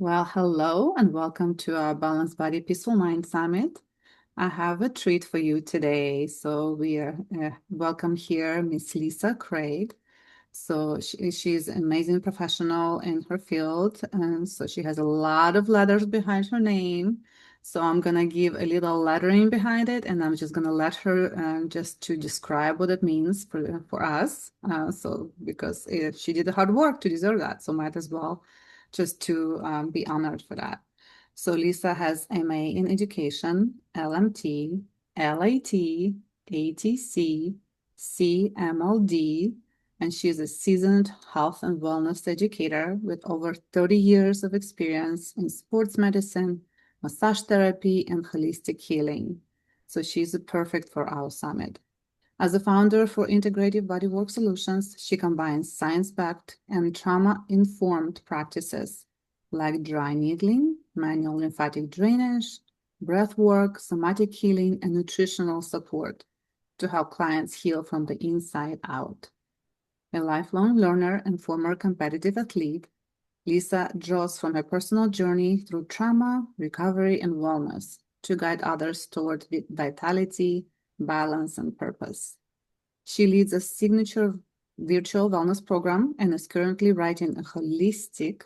Well, hello and welcome to our Balanced Body Peaceful Mind Summit. I have a treat for you today. So we are welcome here Miss Lisa Craig. So she's an amazing professional in her field, and so she has a lot of letters behind her name. So I'm gonna give a little lettering behind it, and I'm just gonna let her just to describe what it means for us. So because she did the hard work to deserve that, so might as well just to be honored for that. So Lisa has MA in education, LMT, LAT, ATC, C-MLD, and she is a seasoned health and wellness educator with over 30 years of experience in sports medicine, massage therapy, and holistic healing. So she's perfect for our summit. As a founder for Integrative Bodywork Solutions, she combines science-backed and trauma-informed practices like dry needling, manual lymphatic drainage, breathwork, somatic healing, and nutritional support to help clients heal from the inside out. A lifelong learner and former competitive athlete, Lisa draws from her personal journey through trauma, recovery, and wellness to guide others toward vitality, balance, and purpose. She leads a signature virtual wellness program and is currently writing a holistic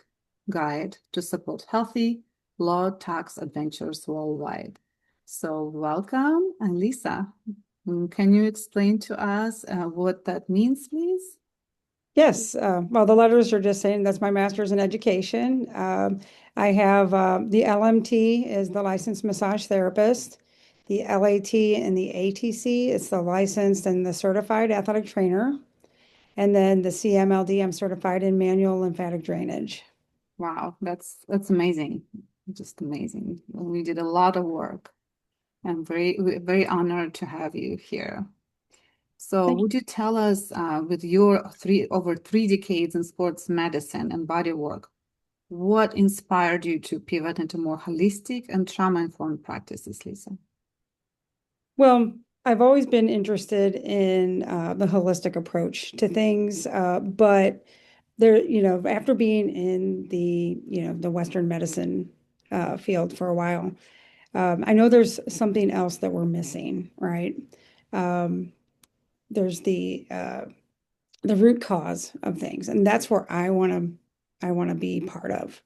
guide to support healthy, low-tox adventures worldwide. So welcome, and Lisa. Can you explain to us what that means, please? Yes, well, the letters are just saying that's my master's in education. I have the LMT is the licensed massage therapist, the LAT and the ATC is the licensed and the certified athletic trainer, and then the C-MLD, I'm certified in manual lymphatic drainage. Wow, that's amazing. Just amazing. We did a lot of work. I'm very honored to have you here. So Thank you. would you tell us, with your over 3 decades in sports medicine and body work, what inspired you to pivot into more holistic and trauma-informed practices, Lisa? Well, I've always been interested in the holistic approach to things, but there, after being in the Western medicine field for a while, I know there's something else that we're missing, right? Um, there's the root cause of things, and that's where I want to be part of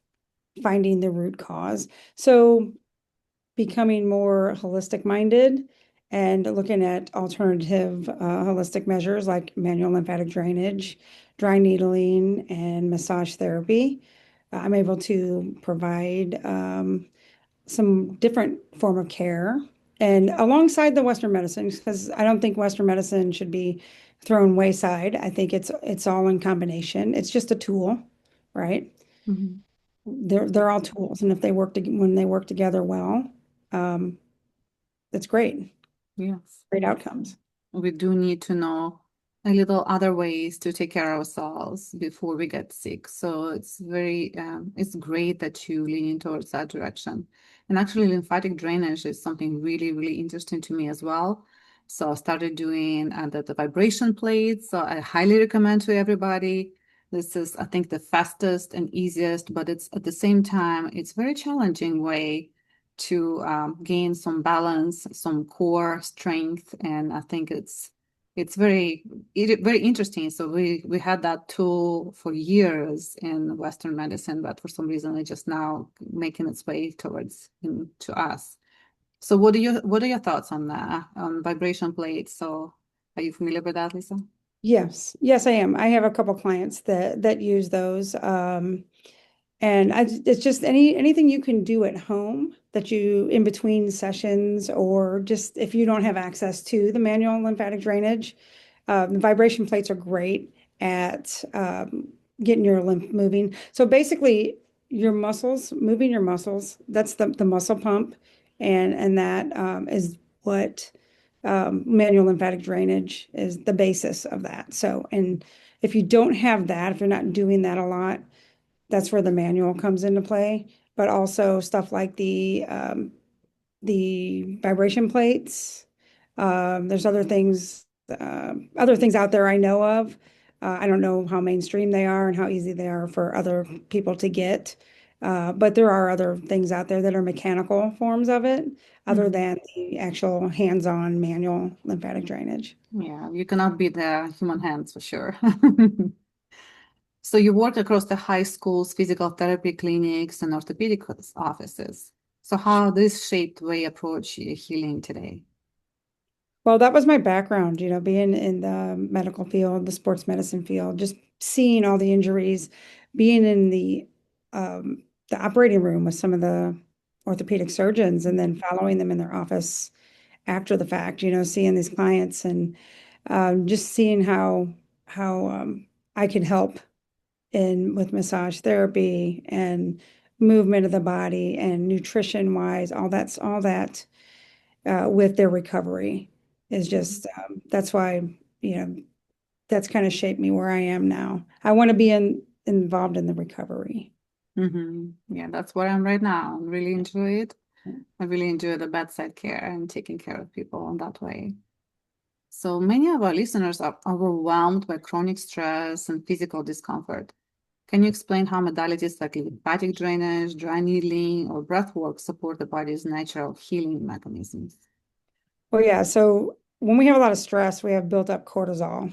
finding the root cause. So becoming more holistic minded and looking at alternative holistic measures like manual lymphatic drainage, dry needling, and massage therapy. I'm able to provide some different form of care and alongside the Western medicine, because I don't think Western medicine should be thrown wayside. I think it's all in combination. It's just a tool, right? Mhm. They're all tools, and if they when they work together well, um, that's great. Yes. Great outcomes. We do need to know a little other ways to take care of ourselves before we get sick. So it's great that you lean towards that direction. And actually, lymphatic drainage is something really interesting to me as well. So I started doing the vibration plates. So I highly recommend to everybody. This is, I think, the fastest and easiest, but it's at the same time, it's very challenging way to gain some balance, some core strength, and I think it's very interesting. So we had that tool for years in Western medicine, but for some reason it's just now making its way towards to us. So what are your thoughts on that on vibration plates? So are you familiar with that, Lisa? Yes, yes, I am. I have a couple clients that use those. And it's just anything you can do at home that you in between sessions, or just if you don't have access to the manual lymphatic drainage, the vibration plates are great at getting your lymph moving. So basically, your muscles, moving your muscles, that's the muscle pump, and that is what manual lymphatic drainage is the basis of that. So, and if you don't have that, if you're not doing that a lot, that's where the manual comes into play, but also stuff like the vibration plates. There's other things out there I know of. I don't know how mainstream they are and how easy they are for other people to get. But there are other things out there that are mechanical forms of it, other Mhm. than the actual hands-on manual lymphatic drainage. Yeah, you cannot beat the human hands for sure. So you work across the high schools, physical therapy clinics, and orthopedic offices. So how this shaped the way you approach healing today? Well, that was my background, being in the medical field, the sports medicine field, just seeing all the injuries, being in the operating room with some of the orthopedic surgeons, and then following them in their office after the fact, seeing these clients and just seeing how I can help in with massage therapy and movement of the body and nutrition wise, all that with their recovery is just that's why you know that's kind of shaped me where I am now. I want to be involved in the recovery. Yeah, that's where I'm right now. I really enjoy it. I really enjoy the bedside care and taking care of people in that way. So many of our listeners are overwhelmed by chronic stress and physical discomfort. Can you explain how modalities like lymphatic drainage, dry needling, or breathwork support the body's natural healing mechanisms? Well, yeah. So when we have a lot of stress, we have built up cortisol,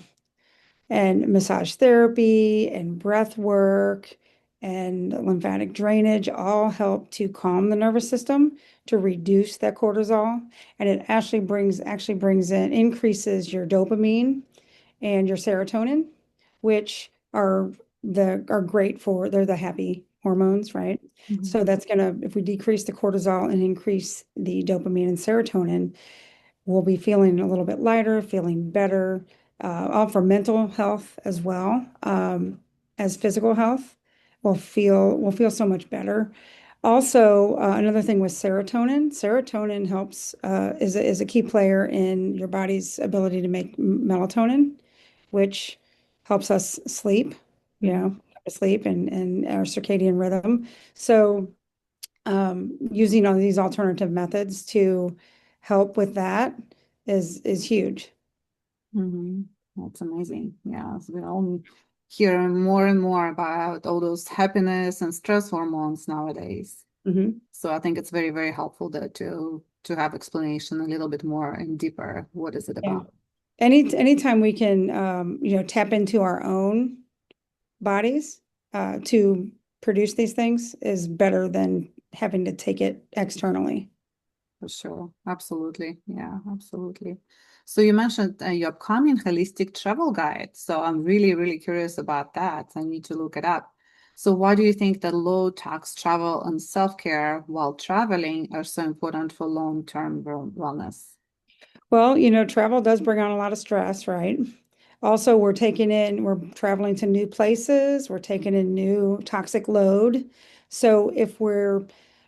and massage therapy and breath work and lymphatic drainage all help to calm the nervous system to reduce that cortisol. And it actually brings in increases your dopamine and your serotonin, which are great for they're the happy hormones, right? Mhm. So that's gonna, if we decrease the cortisol and increase the dopamine and serotonin, we'll be feeling a little bit lighter, feeling better, all for mental health as well, as physical health. We'll feel so much better. Also, another thing with serotonin, serotonin helps is a key player in your body's ability to make melatonin, which helps us sleep, Mhm. sleep and our circadian rhythm. So using all these alternative methods to help with that is huge. Mhm. That's amazing. Yeah, so we all hear more and more about all those happiness and stress hormones nowadays. Hmm. So I think it's very, very helpful to have explanation a little bit more and deeper. What is it Yeah. about? Anytime we can, tap into our own bodies to produce these things is better than having to take it externally. For sure. Absolutely. Yeah, absolutely. So you mentioned your upcoming holistic travel guide. So I'm really, really curious about that. I need to look it up. So why do you think that low tax travel and self-care while traveling are so important for long-term wellness? Well, travel does bring on a lot of stress, right? Also, we're traveling to new places, we're taking in new toxic load. So if we're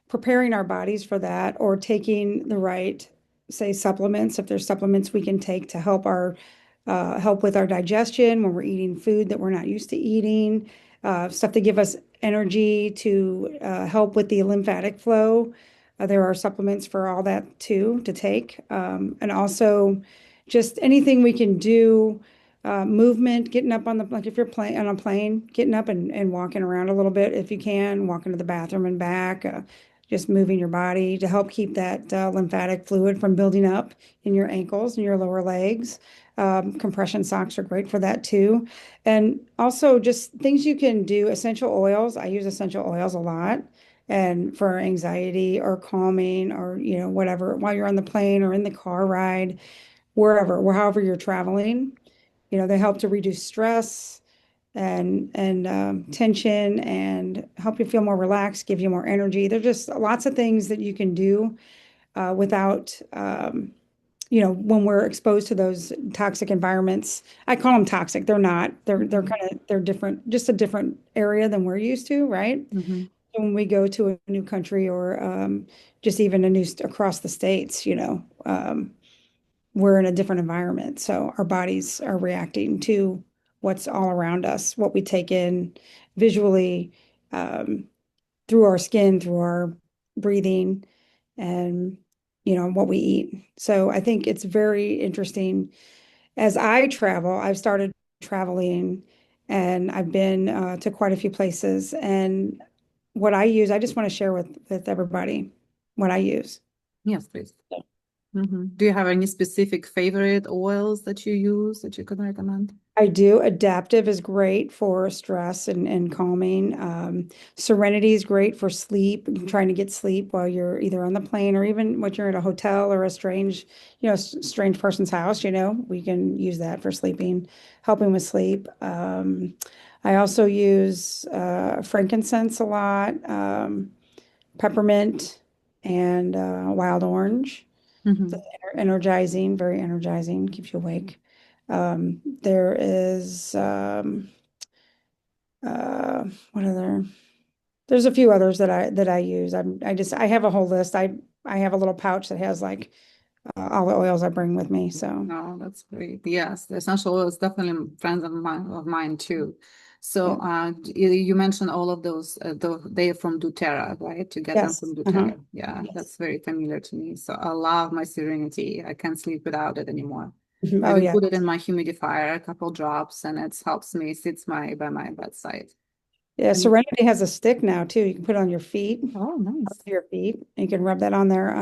preparing our bodies for that or taking the right, say, supplements, if there's supplements we can take to help with our digestion when we're eating food that we're not used to eating, stuff to give us energy to help with the lymphatic flow. There are supplements for all that too to take. And also just anything we can do, movement, getting up like if you're playing on a plane, getting up and walking around a little bit if you can, walking to the bathroom and back, just moving your body to help keep that lymphatic fluid from building up in your ankles and your lower legs. Compression socks are great for that too. And also just things you can do, essential oils. I use essential oils a lot and for anxiety or calming or whatever while you're on the plane or in the car ride, however you're traveling, they help to reduce stress and tension and help you feel more relaxed, give you more energy. There's just lots of things that you can do without when we're exposed to those toxic environments. I call them toxic. They're not. Mhm. They're different, just a different area than we're used to, right? Mhm. When we go to a new country or just even across the states, we're in a different environment. So our bodies are reacting to what's all around us, what we take in visually, um, through our skin, through our breathing, and what we eat. So I think it's very interesting. As I travel, I've started traveling and I've been to quite a few places. And what I use, I just want to share with everybody what I use. Yes, please. Do you have any specific favorite oils that you use that you could recommend? I do. Adaptive is great for stress and calming. Serenity is great for sleep, trying to get sleep while you're either on the plane or even when you're at a hotel or a strange, strange person's house, we can use that for sleeping, helping with sleep. I also use frankincense a lot, peppermint, and wild orange. Hmm. Energizing, very energizing, keeps you awake. There is what other? There's a few others that I use. I have a whole list. I have a little pouch that has like all the oils I bring with me. So No, that's great. Yes, the essential oil is definitely friends of mine too. So yeah, you mentioned all of those, they are from doTERRA, right? You get them yes, from doTERRA. Yeah, yes. that's very familiar to me. So I love my Serenity. I can't sleep without it anymore. Mhm. I Oh even yeah, put it in my humidifier, a couple drops, and it helps me, sits by my bedside. yeah. And Serenity has a stick now too. You can put it on your feet, oh, nice. your feet. And you can rub that on there.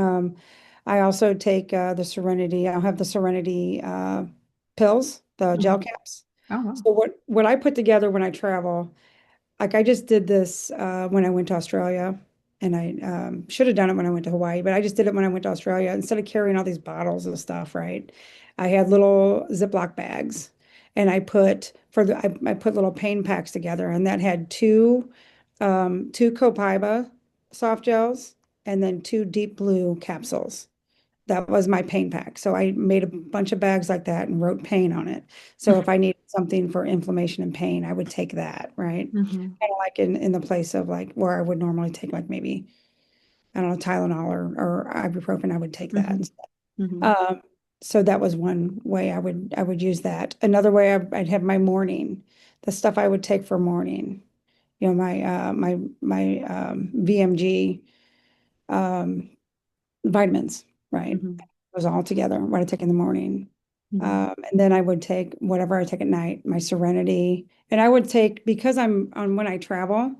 I also take the Serenity. I'll have the Serenity pills, the gel Mhm. caps. Oh, wow. So what I put together when I travel, like I just did this when I went to Australia, and I should have done it when I went to Hawaii, but I just did it when I went to Australia. Instead of carrying all these bottles of stuff, right? I had little Ziploc bags, and I put little pain packs together, and that had two Copaiba soft gels, and then two Deep Blue capsules. That was my pain pack. So I made a bunch of bags like that and wrote pain on it. So if I needed something for inflammation and pain, I would take that, right? Hmm. Kind of like in the place of like where I would normally take like maybe, I don't know, Tylenol or ibuprofen, I would take that Hmm. instead. Hmm. Um, so that was one way I would use that. Another way I'd have my morning, the stuff I would take for morning, my VMG um vitamins, right? Hmm. Those all together, what I take in the morning. Hmm. And then I would take whatever I take at night, my Serenity. And I would take, because I'm on when I travel,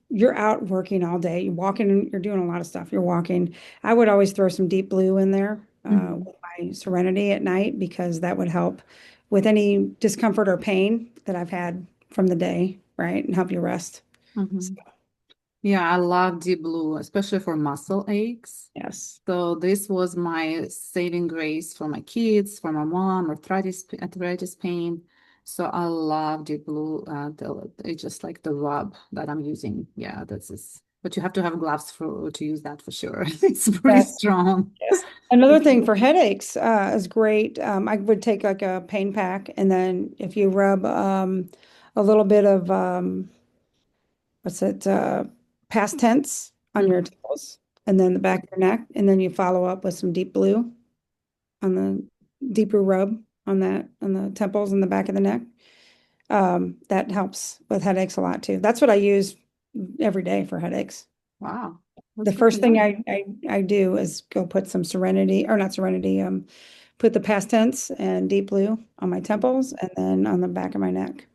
you're out working all day. You're walking, you're doing a lot of stuff. You're walking. I would always throw some Deep Blue in there Hmm. with my Serenity at night because that would help with any discomfort or pain that I've had from the day, right? And help you rest. Hmm. So, Yeah, I love Deep Blue, especially for muscle aches. yes. So this was my saving grace for my kids, for my mom, arthritis pain. So I love Deep Blue. It's just like the rub that I'm using. Yeah, that's is. But you have to have gloves to use that for sure. It's pretty Yes. strong. Yes. Another thing for headaches is great. I would take like a pain pack, and then if you rub a little bit of what's it, past tense on your Mhm. temples, and then the back of your neck, and then you follow up with some deep blue on the deeper rub on the temples and the back of the neck. That helps with headaches a lot too. That's what I use every day for headaches. Wow, The that's good to first thing know. I do is go put some Serenity, or not Serenity, put the past tense and deep blue on my temples and then on the back of my neck.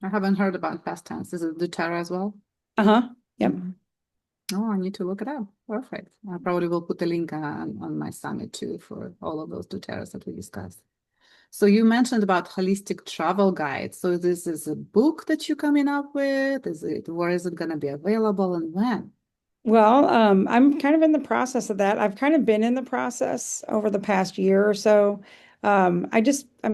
I haven't heard about past tense. Is it doTERRA as well? Uh-huh. Yep. Mhm. Oh, I need to look it up. Perfect. I probably will put a link on my summit too for all of those doTERRAs that we discussed. So you mentioned about holistic travel guide. So this is a book that you're coming up with? Is it where is it going to be available and when? Well, I'm kind of in the process of that. I've kind of been in the process over the past year or so. I'm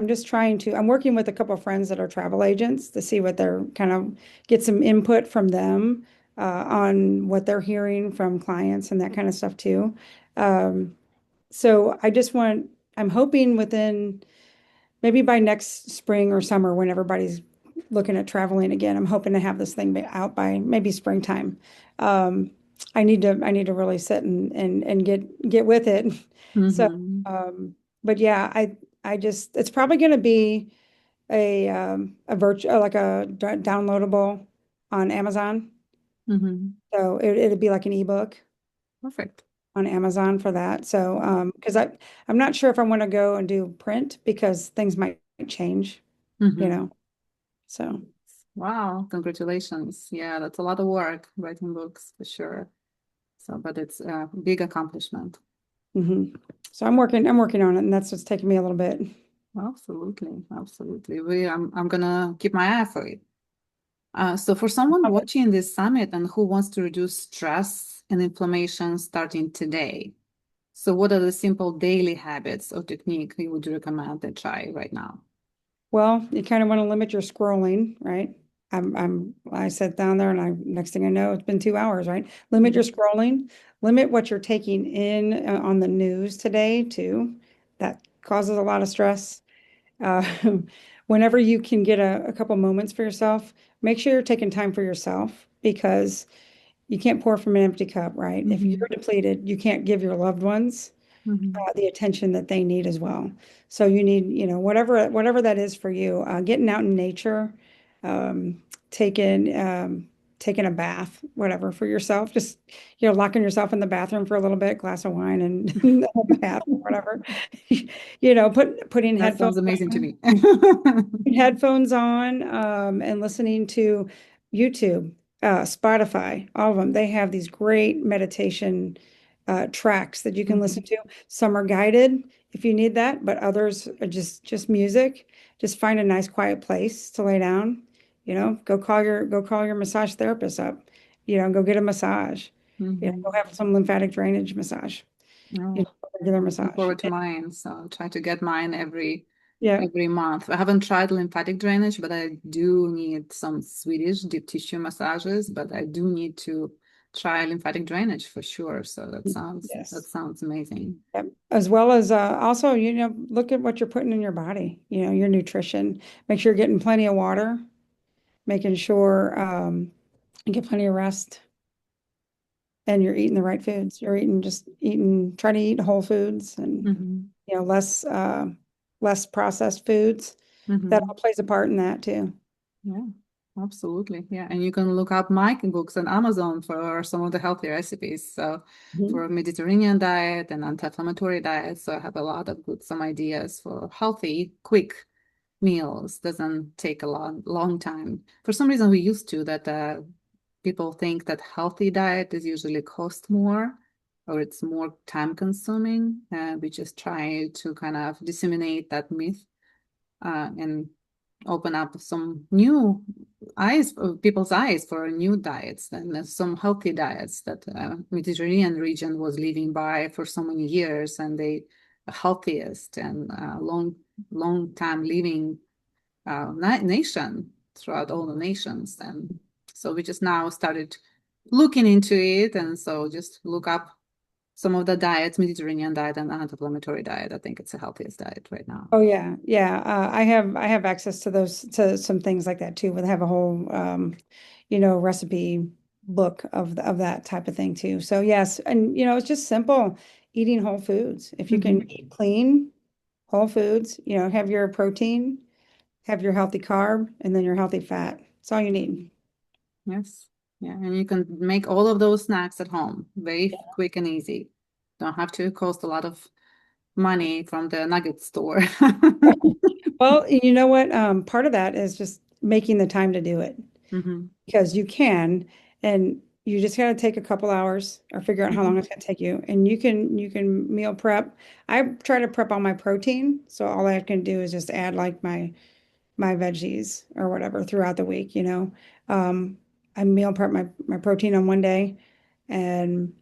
just trying to, I'm working with a couple of friends that are travel agents to see what they're kind of get some input from them on what they're hearing from clients and that kind of stuff too. Um, so I'm hoping within maybe by next spring or summer when everybody's looking at traveling again, I'm hoping to have this thing out by maybe springtime. Um, I need to really sit and get with it. So, Mm-hmm. but yeah, I just it's probably going to be a virtual like a downloadable on Amazon. Mm-hmm. So it'd be like an ebook Perfect. on Amazon for that. So, because I'm not sure if I want to go and do print because things might change, you Mm-hmm. know. So, Wow, congratulations. Yeah, that's a lot of work writing books for sure. So, but it's a big accomplishment. Hmm. So I'm working on it, and that's what's taking me a little bit. Absolutely, absolutely. I'm gonna keep my eye for it. So for someone watching this summit and who wants to reduce stress and inflammation starting today, so what are the simple daily habits or technique you would recommend they try right now? Well, you kind of want to limit your scrolling, right? I sat down there and next thing I know, it's been 2 hours, right? Limit your scrolling, limit what you're taking in on the news today too. That causes a lot of stress. Uh, whenever you can get a couple moments for yourself, make sure you're taking time for yourself because you can't pour from an empty cup, right? If Mm-hmm. you're depleted, you can't give your loved ones Mm-hmm. the attention that they need as well. So you need, whatever that is for you, getting out in nature, um, taking taking a bath, whatever for yourself. Just locking yourself in the bathroom for a little bit, glass of wine, and a bath or whatever. Putting That headphones sounds amazing to on me. headphones on and listening to YouTube, Spotify, all of them. They have these great meditation tracks that you can listen Mhm. to. Some are guided if you need that, but others are just music. Just find a nice quiet place to lay down. Go call your massage therapist up. Go get a massage. Go Mhm. have some lymphatic drainage massage. Oh, Regular I'm looking massage. forward to mine. So I'll try to get mine Yeah. every month. I haven't tried lymphatic drainage, but I do need some Swedish deep tissue massages, but I do need to try lymphatic drainage for sure. So that Yes. sounds amazing. Yep. As well as also, look at what you're putting in your body, your nutrition. Make sure you're getting plenty of water, making sure you get plenty of rest, and you're eating the right foods. You're try to eat whole foods and, Hmm. less processed foods. That all Hmm. plays a part in that too. Yeah, absolutely. Yeah. And you can look up my books on Amazon for some of the healthy recipes. So for Mhm. a Mediterranean diet and anti-inflammatory diet. So I have a lot of some ideas for healthy, quick meals. Doesn't take a long time. For some reason, we used to that people think that healthy diet is usually cost more or it's more time consuming. We just try to kind of disseminate that myth and open up some new people's eyes for new diets and some healthy diets that Mediterranean region was living by for so many years, and they the healthiest and long time living nation throughout all the nations. And so we just now started looking into it, and so just look up some of the diets, Mediterranean diet and anti-inflammatory diet. I think it's the healthiest diet right now. Oh yeah, yeah. I have access to those to some things like that too. Where they have a whole recipe book of that type of thing too. So yes, and it's just simple eating whole foods. If you can Hmm. eat clean, whole foods, have your protein, have your healthy carb, and then your healthy fat. That's all you need. Yes. Yeah. And you can make all of those snacks at home, very quick and easy. Don't have to cost a lot of money from the nugget store. Well, you know what? Part of that is just making the time to do it. Hmm. Because you can, and you just got to take a couple hours or figure out how long it's going to take you. And you can meal prep. I try to prep all my protein, so all I can do is just add like my veggies or whatever throughout the week, I meal prep my protein on one day, and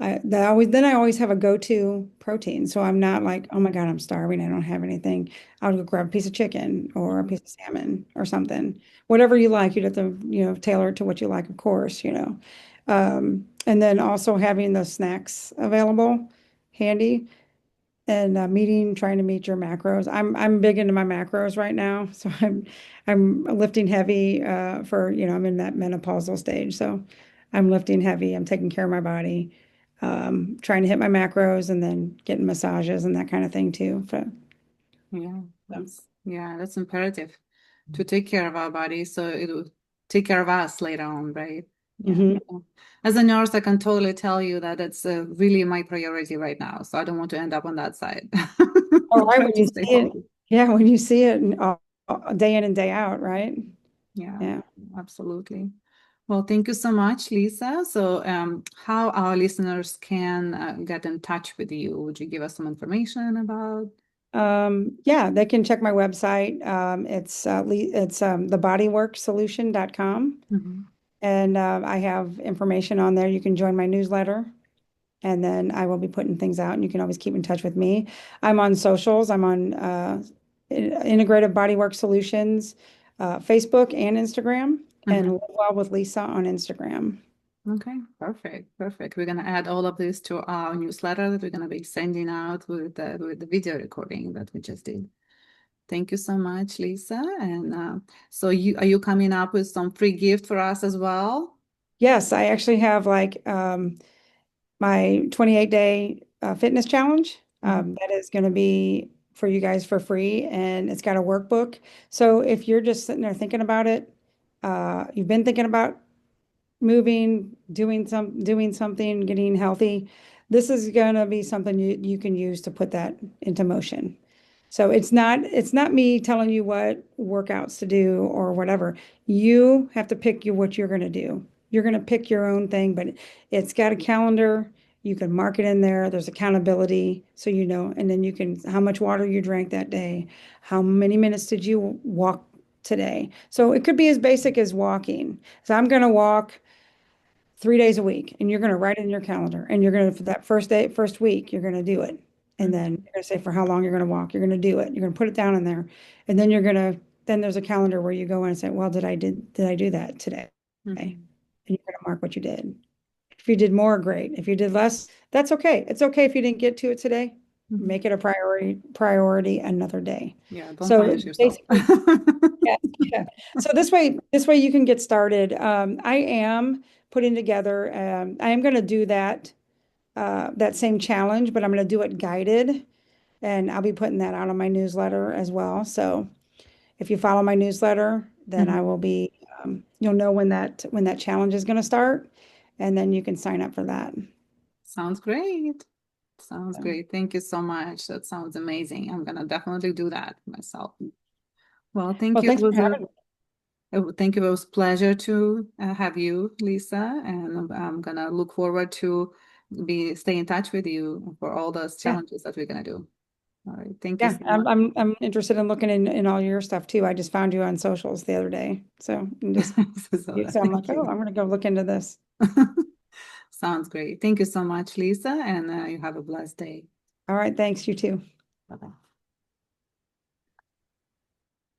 I always have a go-to protein. So I'm not like, oh my God, I'm starving. I don't have anything. I'll go grab a piece of chicken or a piece of salmon or something. Whatever you like, you'd have to, tailor it to what you like, of course. And then also having those snacks available handy and trying to meet your macros. I'm big into my macros right now. So I'm lifting heavy for, I'm in that menopausal stage. So I'm lifting heavy. I'm taking care of my body, trying to hit my macros and then getting massages and that kind of thing too. That's imperative to take care of our body so it will take care of us later on, right? Yeah. Mhm. As a nurse, I can totally tell you that it's really my priority right now. So I don't want to end up on that side. All right, Try when to you stay see it, healthy. yeah, when you see it day in and day out, right? Yeah, Yeah. absolutely. Well, thank you so much, Lisa. So, how our listeners can get in touch with you? Would you give us some information about? Yeah, they can check my website. It's thebodyworksolution.com. Mhm. And I have information on there. You can join my newsletter, and then I will be putting things out, and you can always keep in touch with me. I'm on socials. I'm on Integrative Bodywork Solutions, Facebook and Instagram, and Mhm. Live Well with Lisa on Instagram. Okay, perfect, perfect. We're gonna add all of this to our newsletter that we're gonna be sending out with the video recording that we just did. Thank you so much, Lisa. And so you are you coming up with some free gift for us as well? Yes, I actually have like my 28-day fitness challenge. Mhm. That is going to be for you guys for free, and it's got a workbook. So if you're just sitting there thinking about it, you've been thinking about moving, doing something, getting healthy, this is going to be something you can use to put that into motion. So it's not me telling you what workouts to do or whatever. You have to pick what you're going to do. You're going to pick your own thing, but it's got a calendar. You can mark it in there. There's accountability, so you know, and then you can how much water you drank that day, how many minutes did you walk today. So it could be as basic as walking. So I'm going to walk 3 days a week, and you're going to write it in your calendar, and you're going to, for that first day, first week, you're going to do it. And then you're going to say for how long you're going to walk. You're going to do it. You're going to put it down in there. And then then there's a calendar where you go in and say, well, did I do that today? And Mhm. you're going to mark what you did. If you did more, great. If you did less, that's okay. It's okay if you didn't get to it today. Mhm. Make it a priority another day. Yeah, don't So punish yourself. basically, yeah, yeah. So this way you can get started. I am putting together, I am going to do that same challenge, but I'm going to do it guided, and I'll be putting that out on my newsletter as well. So if you follow my newsletter, then I Mhm. will be, you'll know when that challenge is going to start, and then you can sign up for that. Sounds great. Sounds So, great. Thank you so much. That sounds amazing. I'm gonna definitely do that myself. Well, thank well, you. It thanks for was having me. thank you. It was a pleasure to have you, Lisa, and I'm gonna look forward to be stay in touch with you for all those Yeah. challenges that we're gonna do. All right. Thank you Yeah, so I'm much. I'm I'm interested in looking in all your stuff too. I just found you on socials the other day. So and just So, so I'm like, thank oh, you. I'm gonna go look into this. Sounds great. Thank you so much, Lisa, and you have a blessed day. All right, thanks, you too. Bye bye.